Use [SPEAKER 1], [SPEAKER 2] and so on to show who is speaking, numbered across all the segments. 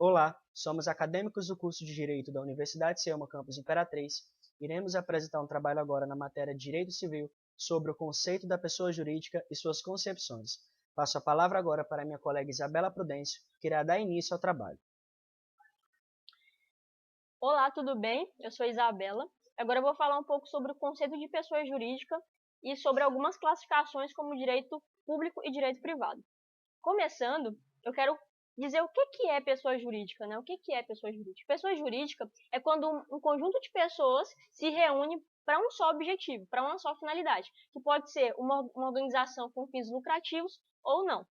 [SPEAKER 1] Olá, somos acadêmicos do curso de Direito da Universidade Selma Campus Imperatriz. Iremos apresentar um trabalho agora na matéria de Direito Civil sobre o conceito da pessoa jurídica e suas concepções. Passo a palavra agora para minha colega Isabela Prudêncio, que irá dar início ao trabalho.
[SPEAKER 2] Olá, tudo bem? Eu sou Isabela. Agora eu vou falar um pouco sobre o conceito de pessoa jurídica e sobre algumas classificações como direito público e direito privado. Começando, eu quero dizer o que é pessoa jurídica, né? O que é pessoa jurídica? Pessoa jurídica é quando um conjunto de pessoas se reúne para um só objetivo, para uma só finalidade, que pode ser uma organização com fins lucrativos ou não,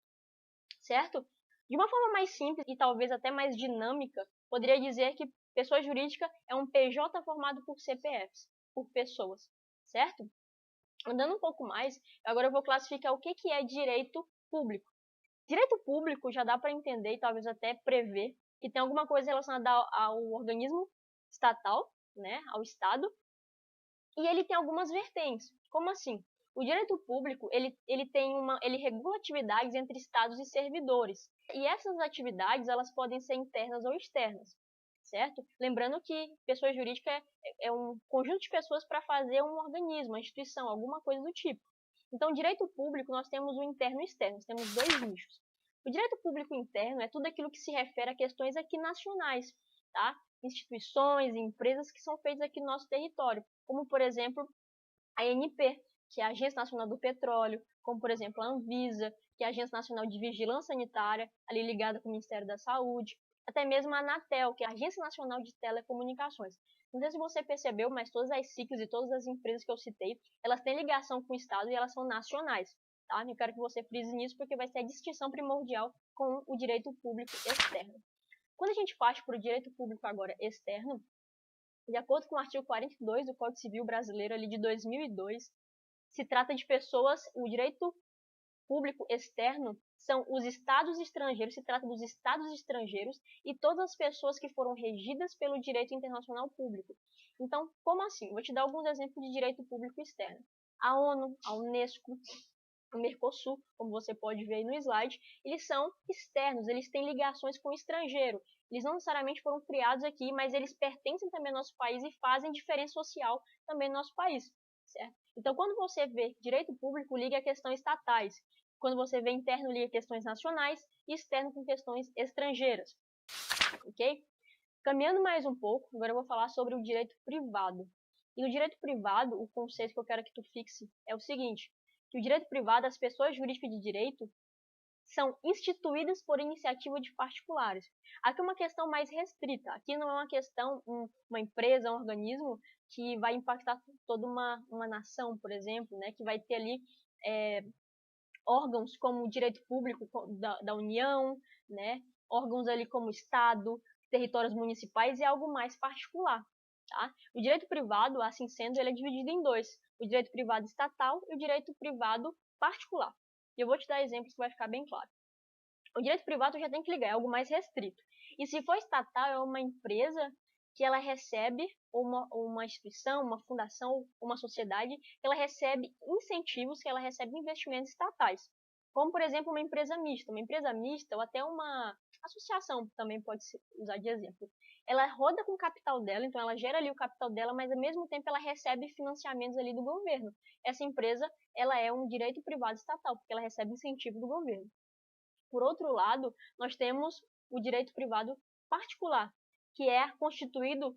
[SPEAKER 2] certo? De uma forma mais simples e talvez até mais dinâmica, poderia dizer que pessoa jurídica é um PJ formado por CPFs, por pessoas, certo? Andando um pouco mais, agora eu vou classificar o que é direito público. Direito público já dá para entender e talvez até prever que tem alguma coisa relacionada ao organismo estatal, né, ao Estado, e ele tem algumas vertentes. Como assim? O direito público, ele regula atividades entre estados e servidores. E essas atividades, elas podem ser internas ou externas, certo? Lembrando que pessoa jurídica é um conjunto de pessoas para fazer um organismo, uma instituição, alguma coisa do tipo. Então, direito público, nós temos o interno e o externo, nós temos dois nichos. O direito público interno é tudo aquilo que se refere a questões aqui nacionais, tá? Instituições, empresas que são feitas aqui no nosso território, como, por exemplo, a ANP, que é a Agência Nacional do Petróleo, como, por exemplo, a Anvisa, que é a Agência Nacional de Vigilância Sanitária, ali ligada com o Ministério da Saúde, até mesmo a Anatel, que é a Agência Nacional de Telecomunicações. Não sei se você percebeu, mas todas as SICs e todas as empresas que eu citei, elas têm ligação com o Estado e elas são nacionais, tá? Eu quero que você frise nisso, porque vai ser a distinção primordial com o direito público externo. Quando a gente parte para o direito público agora externo, de acordo com o artigo 42 do Código Civil Brasileiro ali de 2002, se trata de pessoas, o direito público externo são os estados estrangeiros, se trata dos estados estrangeiros e todas as pessoas que foram regidas pelo direito internacional público. Então, como assim? Vou te dar alguns exemplos de direito público externo. A ONU, a Unesco, o Mercosul, como você pode ver aí no slide, eles são externos, eles têm ligações com o estrangeiro. Eles não necessariamente foram criados aqui, mas eles pertencem também ao nosso país e fazem diferença social também no nosso país, certo? Então, quando você vê direito público, liga a questões estatais. Quando você vê interno, liga questões nacionais e externo com questões estrangeiras, ok? Caminhando mais um pouco, agora eu vou falar sobre o direito privado. E no direito privado, o conceito que eu quero que tu fixe é o seguinte, que o direito privado, as pessoas jurídicas de direito, são instituídas por iniciativa de particulares. Aqui é uma questão mais restrita. Aqui não é uma questão, uma empresa, um organismo que vai impactar toda uma nação, por exemplo, né, que vai ter ali órgãos como o direito público da União, né, órgãos ali como o Estado, territórios municipais e algo mais particular. Tá? O direito privado, assim sendo, ele é dividido em dois. O direito privado estatal e o direito privado particular. E eu vou te dar exemplos que vai ficar bem claro. O direito privado já tem que ligar, é algo mais restrito. E se for estatal, é uma empresa que ela recebe, ou uma instituição, uma fundação, uma sociedade, que ela recebe incentivos, que ela recebe investimentos estatais. Como, por exemplo, uma empresa mista. Uma empresa mista, ou até uma associação também pode se usar de exemplo. Ela roda com o capital dela, então ela gera ali o capital dela, mas ao mesmo tempo ela recebe financiamentos ali do governo. Essa empresa, ela é um direito privado estatal, porque ela recebe incentivo do governo. Por outro lado, nós temos o direito privado particular, que é constituído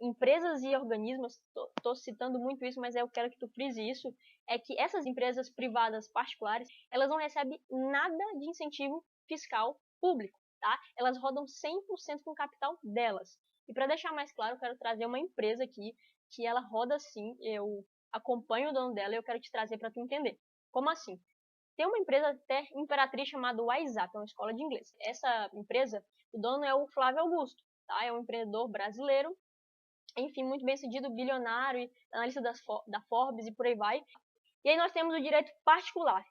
[SPEAKER 2] empresas e organismos, estou citando muito isso, mas eu quero que tu frise isso, é que essas empresas privadas particulares, elas não recebem nada de incentivo fiscal público, tá? Elas rodam 100% com o capital delas. E para deixar mais claro, eu quero trazer uma empresa aqui, que ela roda sim, eu acompanho o dono dela e eu quero te trazer para tu entender. Como assim? Tem uma empresa até imperatriz chamada WhatsApp, é uma escola de inglês. Essa empresa, o dono é o Flávio Augusto, tá? É um empreendedor brasileiro, enfim, muito bem sucedido, bilionário, analista da Forbes e por aí vai. E aí nós temos o direito particular.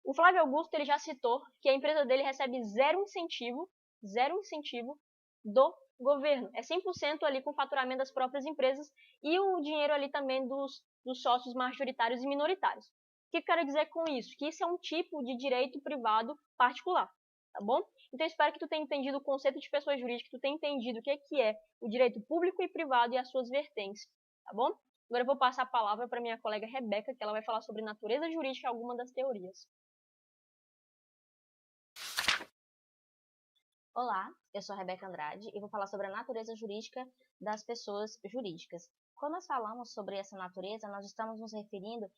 [SPEAKER 2] O Flávio Augusto ele já citou que a empresa dele recebe zero incentivo do governo. É 100% ali com o faturamento das próprias empresas e o dinheiro ali também dos sócios majoritários e minoritários. O que eu quero dizer com isso? Que isso é um tipo de direito privado particular. tá bom? Então, eu espero que tu tenha entendido o conceito de pessoa jurídica, que tu tenha entendido o que é o direito público e privado e as suas vertentes, tá bom? Agora eu vou passar a palavra para minha colega Rebeca, que ela vai falar sobre natureza jurídica e algumas das teorias.
[SPEAKER 3] Olá, eu sou a Rebeca Andrade e vou falar sobre a natureza jurídica das pessoas jurídicas. Quando nós falamos sobre essa natureza, nós estamos nos referindo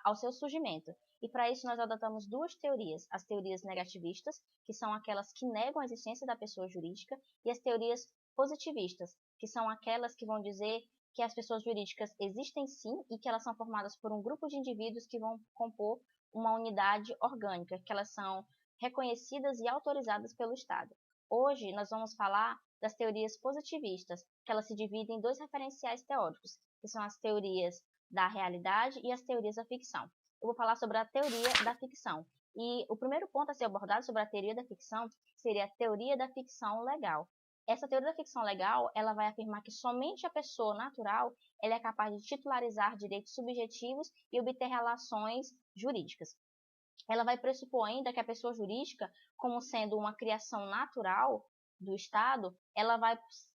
[SPEAKER 3] ao seu surgimento. E para isso nós adotamos duas teorias, as teorias negativistas, que são aquelas que negam a existência da pessoa jurídica, e as teorias positivistas, que são aquelas que vão dizer que as pessoas jurídicas existem sim e que elas são formadas por um grupo de indivíduos que vão compor uma unidade orgânica, que elas são reconhecidas e autorizadas pelo Estado. Hoje, nós vamos falar das teorias positivistas, que elas se dividem em dois referenciais teóricos, que são as teorias da realidade e as teorias da ficção. Eu vou falar sobre a teoria da ficção. E o primeiro ponto a ser abordado sobre a teoria da ficção seria a teoria da ficção legal. Essa teoria da ficção legal, ela vai afirmar que somente a pessoa natural ela é capaz de titularizar direitos subjetivos e obter relações jurídicas. Ela vai pressupor ainda que a pessoa jurídica, como sendo uma criação natural do Estado, ela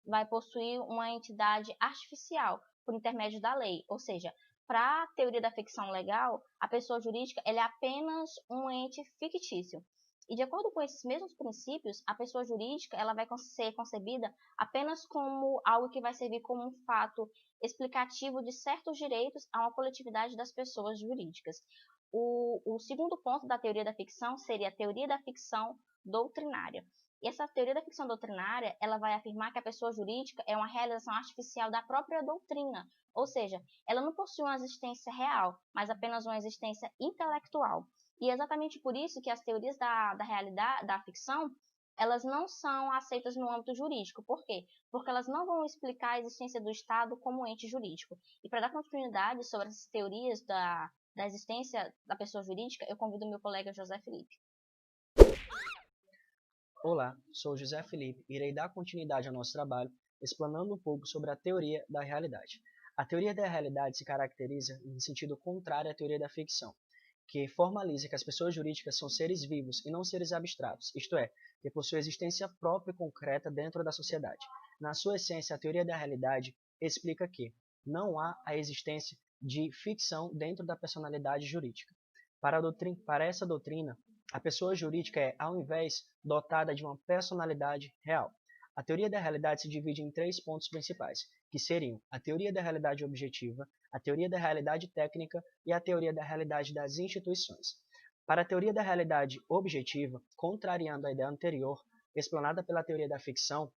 [SPEAKER 3] vai possuir uma entidade artificial por intermédio da lei. Ou seja, para a teoria da ficção legal, a pessoa jurídica ela é apenas um ente fictício. E de acordo com esses mesmos princípios, a pessoa jurídica ela vai ser concebida apenas como algo que vai servir como um fato explicativo de certos direitos a uma coletividade das pessoas jurídicas. O segundo ponto da teoria da ficção seria a teoria da ficção doutrinária. E essa teoria da ficção doutrinária, ela vai afirmar que a pessoa jurídica é uma realização artificial da própria doutrina, ou seja, ela não possui uma existência real, mas apenas uma existência intelectual. E é exatamente por isso que as teorias da realidade, da ficção, elas não são aceitas no âmbito jurídico. Por quê? Porque elas não vão explicar a existência do Estado como ente jurídico. E para dar continuidade sobre essas teorias da existência da pessoa jurídica, eu convido meu colega José Felipe.
[SPEAKER 1] Olá, sou José Felipe e irei dar continuidade ao nosso trabalho explanando um pouco sobre a teoria da realidade. A teoria da realidade se caracteriza em sentido contrário à teoria da ficção, que formaliza que as pessoas jurídicas são seres vivos e não seres abstratos, isto é, que possuem existência própria e concreta dentro da sociedade. Na sua essência, a teoria da realidade explica que não há a existência de ficção dentro da personalidade jurídica. Para essa doutrina, a pessoa jurídica é, ao invés, dotada de uma personalidade real. A teoria da realidade se divide em três pontos principais, que seriam a teoria da realidade objetiva, a teoria da realidade técnica e a teoria da realidade das instituições. Para a teoria da realidade objetiva, contrariando a ideia anterior, explanada pela teoria da ficção,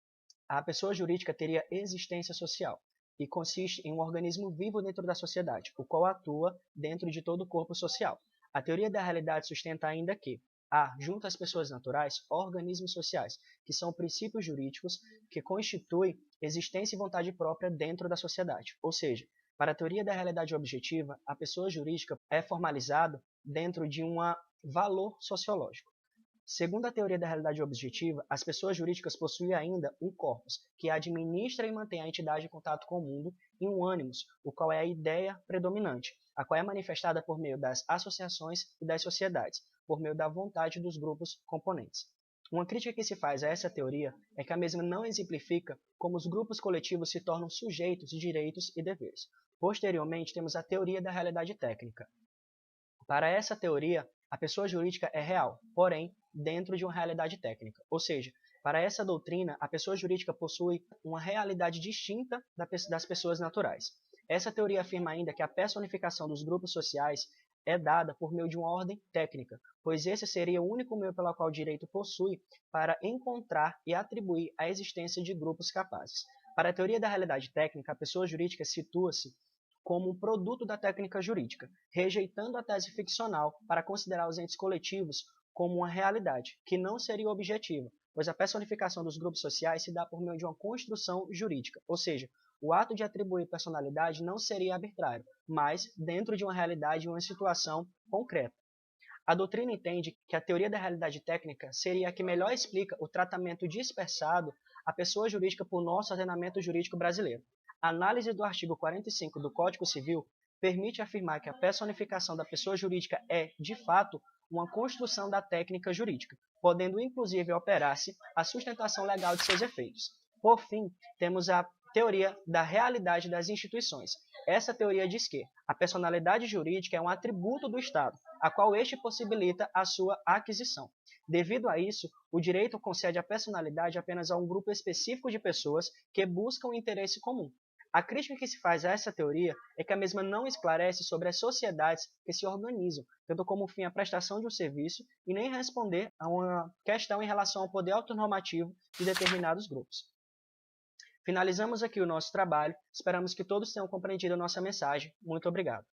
[SPEAKER 1] a pessoa jurídica teria existência social e consiste em um organismo vivo dentro da sociedade, o qual atua dentro de todo o corpo social. A teoria da realidade sustenta ainda que há, junto às pessoas naturais, organismos sociais, que são princípios jurídicos que constituem existência e vontade própria dentro da sociedade. Ou seja, para a teoria da realidade objetiva, a pessoa jurídica é formalizada dentro de um valor sociológico. Segundo a teoria da realidade objetiva, as pessoas jurídicas possuem ainda um corpus, que administra e mantém a entidade em contato com o mundo, e um ânimos, o qual é a ideia predominante, a qual é manifestada por meio das associações e das sociedades, por meio da vontade dos grupos componentes. Uma crítica que se faz a essa teoria é que a mesma não exemplifica como os grupos coletivos se tornam sujeitos de direitos e deveres. Posteriormente, temos a teoria da realidade técnica. Para essa teoria, a pessoa jurídica é real, porém, dentro de uma realidade técnica. Ou seja, para essa doutrina, a pessoa jurídica possui uma realidade distinta das pessoas naturais. Essa teoria afirma ainda que a personificação dos grupos sociais é dada por meio de uma ordem técnica, pois esse seria o único meio pelo qual o direito possui para encontrar e atribuir a existência de grupos capazes. Para a teoria da realidade técnica, a pessoa jurídica situa-se como um produto da técnica jurídica, rejeitando a tese ficcional para considerar os entes coletivos como uma realidade, que não seria objetiva, pois a personificação dos grupos sociais se dá por meio de uma construção jurídica, ou seja, o ato de atribuir personalidade não seria arbitrário, mas dentro de uma realidade e uma situação concreta. A doutrina entende que a teoria da realidade técnica seria a que melhor explica o tratamento dispersado à pessoa jurídica por nosso ordenamento jurídico brasileiro. A análise do artigo 45 do Código Civil permite afirmar que a personificação da pessoa jurídica é, de fato, uma construção da técnica jurídica, podendo inclusive operar-se a sustentação legal de seus efeitos. Por fim, temos a teoria da realidade das instituições. Essa teoria diz que a personalidade jurídica é um atributo do Estado, a qual este possibilita a sua aquisição. Devido a isso, o direito concede a personalidade apenas a um grupo específico de pessoas que buscam o interesse comum. A crítica que se faz a essa teoria é que a mesma não esclarece sobre as sociedades que se organizam, tendo como fim a prestação de um serviço e nem responder a uma questão em relação ao poder autonormativo de determinados grupos. Finalizamos aqui o nosso trabalho, esperamos que todos tenham compreendido a nossa mensagem. Muito obrigado.